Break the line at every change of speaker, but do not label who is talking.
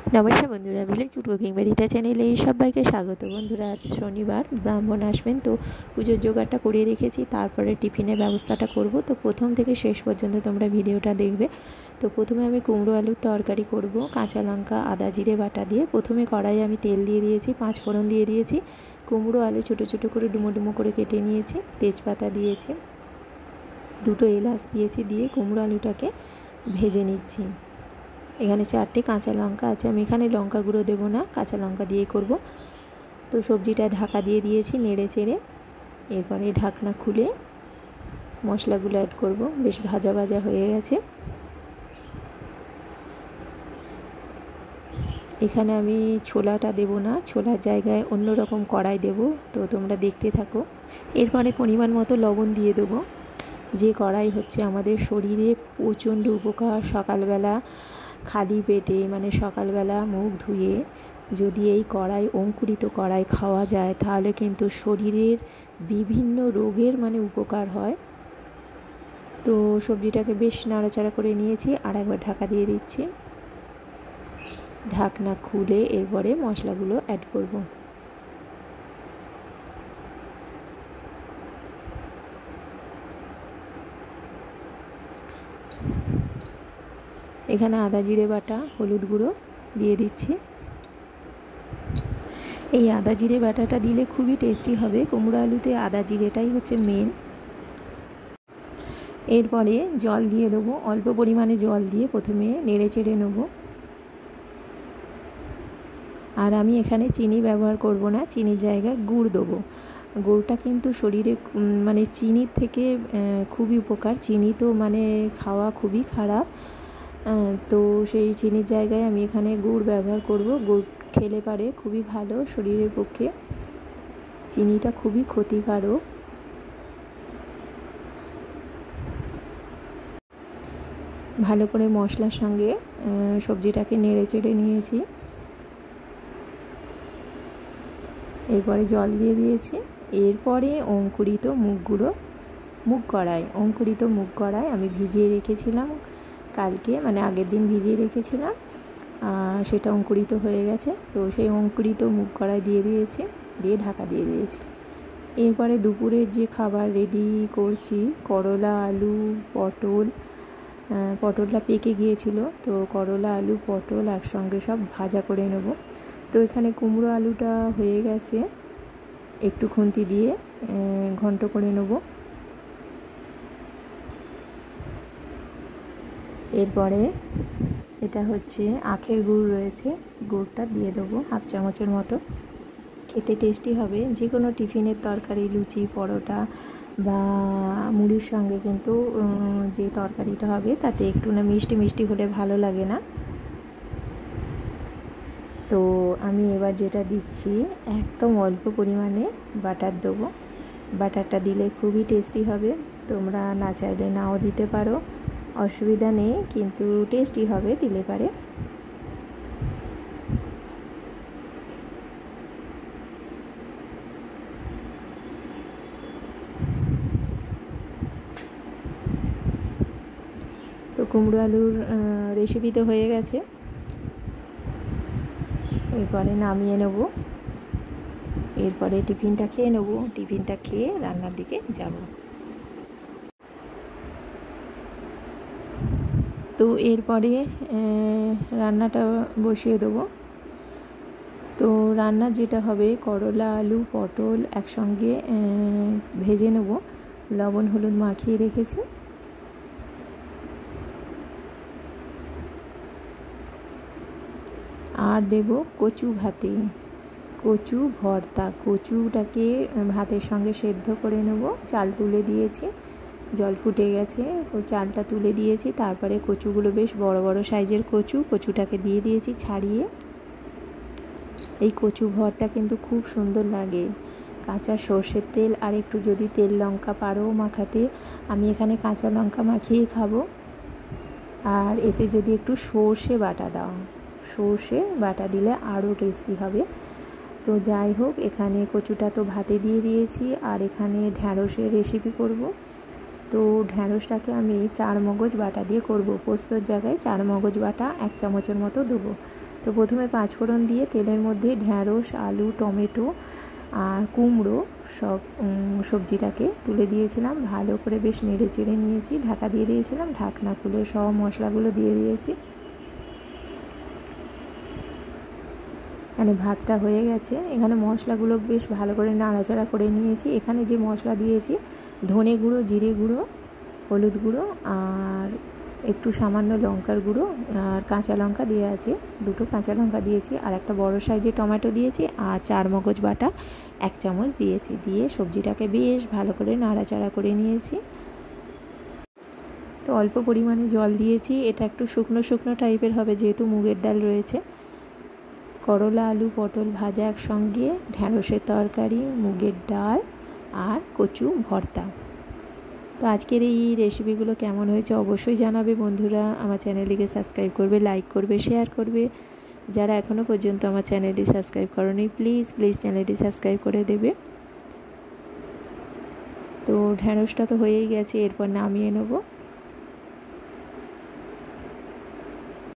নমস্কার বন্ধুরা, village food cooking বাড়িতে চ্যানেলে সবাইকে স্বাগত। বন্ধুরা, আজ শনিবার, ব্রাহ্মণ আসবেন, তো পুজোর জোগাড়টা করে রেখেছি। তারপরে টিফিনের ব্যবস্থাটা করব। তো প্রথম থেকে শেষ পর্যন্ত তোমরা ভিডিওটা দেখবে। তো প্রথমে আমি কুমড়ো আলুর তরকারি করব, কাঁচা লঙ্কা আদা জিরে বাটা দিয়ে। প্রথমে কড়াইয়ে আমি তেল দিয়ে দিয়েছি, 5 ফোড়ন দিয়ে দিয়েছি, কুমড়ো আলু ছোটো ছোটো করে ডুমো ডুমো করে কেটে নিয়েছি, তেজপাতা দিয়েছি, 2টো এলাচ দিয়েছি, দিয়ে কুমড়ো আলুটাকে ভেজে নিচ্ছি। এখানে 4টে কাঁচা লঙ্কা আছে, আমি এখানে লঙ্কা গুঁড়ো দেবো না, কাঁচা লঙ্কা দিয়েই করব। তো সবজিটা ঢাকা দিয়ে দিয়েছি নেড়ে চেড়ে। এরপরে ঢাকনা খুলে মশলাগুলো অ্যাড করব। বেশ ভাজা ভাজা হয়ে গেছে। এখানে আমি ছোলাটা দেব না, ছোলার জায়গায় অন্য রকম কড়াই দেব, তো তোমরা দেখতে থাকো। এরপরে পরিমাণ মতো লবণ দিয়ে দেবো। যে কড়াই হচ্ছে আমাদের শরীরে প্রচণ্ড উপকার। সকালবেলা খালি পেটে, মানে সকালবেলা মুখ ধুয়ে যদি এই কড়াই, অঙ্কুরিত কড়াই খাওয়া যায়, তাহলে কিন্তু শরীরের বিভিন্ন রোগের উপকার হয়। তো সবজিটাকে বেশ নাড়াচাড়া করে নিয়েছি, আর একবার ঢাকা দিয়ে দিচ্ছি। ঢাকনা খুলে এরপরে মশলাগুলো অ্যাড করব। এখানে আদা জিরে বাটা, হলুদ গুঁড়ো দিয়ে দিচ্ছি। এই আদা জিরে বাটাটা দিলে খুবই টেস্টি হবে। কুমড়ো আলুতে আদা জিরেটাই হচ্ছে মেন। এরপরে জল দিয়ে দেবো, অল্প পরিমাণে জল দিয়ে প্রথমে নেড়ে চেড়ে নেব। আর আমি এখানে চিনি ব্যবহার করব না, চিনির জায়গায় গুড় দেবো। গুড়টা কিন্তু শরীরে চিনির থেকে খুবই উপকার। চিনি তো খাওয়া খুবই খারাপ, তো সেই চিনির জায়গায় আমি এখানে গুড় ব্যবহার করব। গুড় খেলে পারে খুবই ভালো শরীরের পক্ষে, চিনিটা খুবই ক্ষতিকারক। ভালো করে মশলার সঙ্গে সবজিটাকে নেড়ে চেড়ে নিয়েছি। এরপরে জল দিয়ে দিয়েছি। এরপরে অঙ্কুরিত মুগ কড়াই আমি ভিজিয়ে রেখেছিলাম কালকে, আগের দিন ভিজিয়ে রেখেছিলাম, সেটা অঙ্কুরিত হয়ে গেছে। তো সেই অঙ্কুরিত মুগ কড়াই দিয়ে দিয়েছি, দিয়ে ঢাকা দিয়ে দিয়েছি। এরপরে দুপুরের যে খাবার রেডি করছি, করলা আলু পটলটা পেকে গিয়েছিল, তো করলা আলু পটল একসঙ্গে সব ভাজা করে নেব। তো এখানে কুমড়ো আলুটা হয়ে গেছে, একটু খুন্তি দিয়ে ঘন্ট করে নেব। এরপরে এটা হচ্ছে আখের গুড় রয়েছে, গুড়টা দিয়ে দেবো 1/2 চামচের মতো। খেতে টেস্টি হবে। যে কোনো টিফিনের তরকারি, লুচি পরোটা বা মুড়ির সঙ্গে কিন্তু যে তরকারিটা হবে তাতে একটু না মিষ্টি মিষ্টি হলে ভালো লাগে না। তো আমি এবার যেটা দিচ্ছি, একদম অল্প পরিমাণে বাটার দেবো। বাটারটা দিলে খুবই টেস্টি হবে। তোমরা না চাইলে নাও দিতে পারো, অসুবিধা নেই, কিন্তু টেস্টি হবে দিলে পারে। তো কুমড়ো আলুর রেসিপি তো হয়ে গেছে। এরপরে নামিয়ে নেব। এরপরে টিফিনটা খেয়ে নেব। টিফিনটা খেয়ে রান্নার দিকে যাব। তো এরপরে রান্নাটা বসিয়ে দেবো। তো রান্না যেটা হবে, করলা আলু পটল একসঙ্গে ভেজে নেব, লবণ হলুদ মাখিয়ে রেখেছি। আর দেব কচু ভাতে, কচু ভর্তা। কচুটাকে ভাতের সঙ্গে সেদ্ধ করে নেব। চাল তুলে দিয়েছি, জল ফুটে গেছে, চালটা তুলে দিয়েছি। তারপরে কচুগুলো বেশ বড় বড় সাইজের কচুটাকে দিয়ে দিয়েছি ছাড়িয়ে। এই কচু ভর্তা কিন্তু খুব সুন্দর লাগে। কাঁচা সর্ষের তেল আর একটু যদি তেল লঙ্কা পারো মাখাতে, আমি এখানে কাঁচা লঙ্কা মাখিয়ে খাবো। আর এতে যদি একটু সর্ষে বাটা দাও, সর্ষে বাটা দিলে আরও টেস্টি হবে। তো যাই হোক, এখানে কচুটা তো ভাতে দিয়ে দিয়েছি, আর এখানে ঢ্যাঁড়সের রেসিপি করব। তো ঢ্যাঁড়সটাকে আমি 4 মগজ বাটা দিয়ে করব। পোস্তর জায়গায় 4 মগজ বাটা 1 চামচের মতো দেবো। তো প্রথমে 5 ফোড়ন দিয়ে তেলের মধ্যে ঢ্যাঁড়স, আলু, টমেটো আর কুমড়ো সব সবজিটাকে তুলে দিয়েছিলাম। ভালো করে বেশ নেড়ে চেড়ে নিয়েছি, ঢাকা দিয়ে দিয়েছিলাম। ঢাকনা খুলে সব মশলাগুলো দিয়ে দিয়েছি। মানে ভাতটা হয়ে গেছে। এখানে মশলাগুলো বেশ ভালো করে নাড়াচাড়া করে নিয়েছি। এখানে যে মশলা দিয়েছি ধনে গুঁড়ো, জিরে গুঁড়ো, হলুদ গুঁড়ো আর একটু সামান্য লঙ্কার গুঁড়ো আর কাঁচা লঙ্কা দিয়ে আছে, 2টো কাঁচা লঙ্কা দিয়েছি আর একটা বড় সাইজের টমেটো দিয়েছি আর 4 মগজ বাটা 1 চামচ দিয়েছি। দিয়ে সবজিটাকে বেশ ভালো করে নাড়াচাড়া করে নিয়েছি। তো অল্প পরিমাণে জল দিয়েছি। এটা একটু শুকনো শুকনো টাইপের হবে যেহেতু মুগের ডাল রয়েছে। করলা, আলু, পটল ভাজা একসঙ্গে, ঢ্যাঁড়সের তরকারি, মুগের ডাল আর কচু ভর্তা। তো আজকের এই রেসিপিগুলো কেমন হয়েছে অবশ্যই জানাবে বন্ধুরা। আমার চ্যানেলটিকে সাবস্ক্রাইব করবে, লাইক করবে, শেয়ার করবে। যারা এখনও পর্যন্ত আমার চ্যানেলটি সাবস্ক্রাইব করোনি প্লিজ চ্যানেলটি সাবস্ক্রাইব করে দেবে। তো ঢ্যাঁড়সটা তো হয়েই গেছে, এরপর নামিয়ে নেবো।